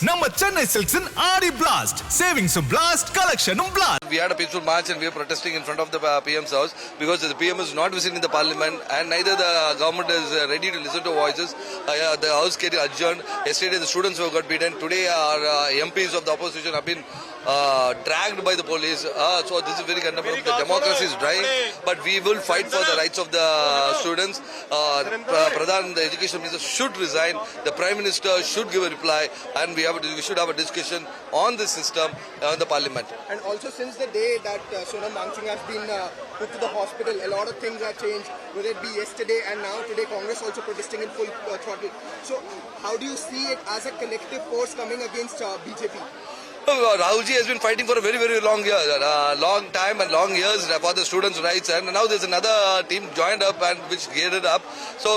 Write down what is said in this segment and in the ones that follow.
நம்ம சென்னை சில்க்ஸின் ஆடி பிளாஸ்ட் சேவிங்ஸும் பிளாஸ்ட் கலெக்ஷனும் blast. We had a peaceful march and we are protesting in front of the PM's house because the PM is not visiting the parliament and neither the government is ready to listen to voices. The house getting adjourned. Yesterday the students who got beaten. Today our MPs of the opposition have been dragged by the police. So this is very condemnable. The democracy is dying, but we will fight for the rights of the students. Pradhan, the education minister, should resign. The Prime Minister should give a reply, and we should have a discussion on this system in the parliament. And also, since the day that Sonam Wangchuk has been put to the hospital, a lot of things have changed, whether it be yesterday and now today, Congress also protesting in full throttle. So how do you see it as a collective force coming against BJP? Rahulji has been fighting for a very, very long long time and long years for the students' rights, and now there's another team joined up and which geared it up. So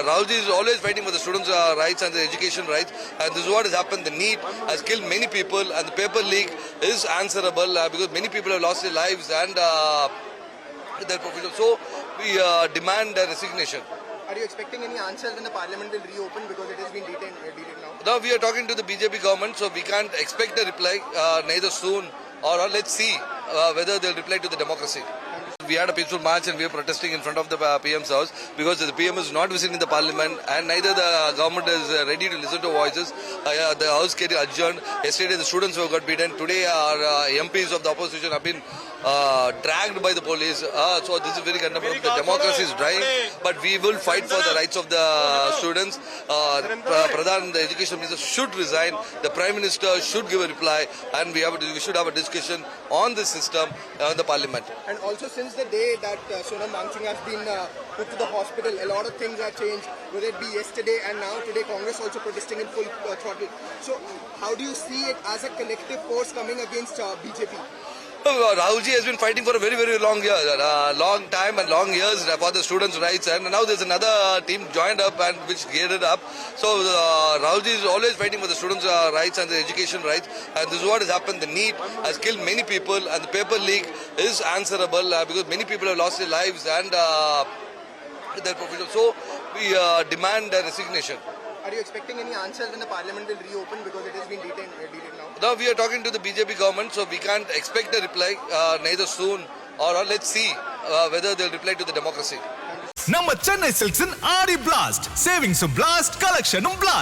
Rahulji is always fighting for the students' rights and the education rights, and this is what has happened. The NEET has killed many people, and the paper leak is answerable because many people have lost their lives and their profession. So we demand a resignation. Are you expecting any answers when the parliament will reopen because it has been detained now? Now we are talking to the BJP government, so we can't expect a reply neither soon or let's see whether they'll reply to the democracy. We had a peaceful march and we are protesting in front of the PM's house because the PM is not visiting the parliament and neither the government is ready to listen to voices. The house getting adjourned. Yesterday the students who got beaten. Today our MPs of the opposition have been dragged by the police. So this is very condemnable. The democracy is dying, but we will fight for the rights of the students. Pradhan, the education minister, should resign. The Prime Minister should give a reply, and we should have a discussion on this system in the parliament. And also, since the day that Sonam Wangchuk has been put to the hospital, a lot of things have changed, whether it be yesterday and now today, Congress also protesting in full throttle. So how do you see it as a collective force coming against BJP? Rahulji has been fighting for a very, very long time and long years for the students' rights, and now there's another team joined up and which geared it up. So Rahulji is always fighting for the students' rights and the education rights, and this is what has happened. The NEET has killed many people, and the paper leak is answerable because many people have lost their lives and their profession. So we demand a resignation. Are you expecting any answers when the parliament will reopen because it has been detained now? Now we are talking to the BJP government, so we can't expect a reply neither soon or let's see whether they'll reply to the democracy. நம்ம சென்னை சில்க்ஸின் Aadi blast சேவிங்ஸும் blast கலெக்ஷனும் blast.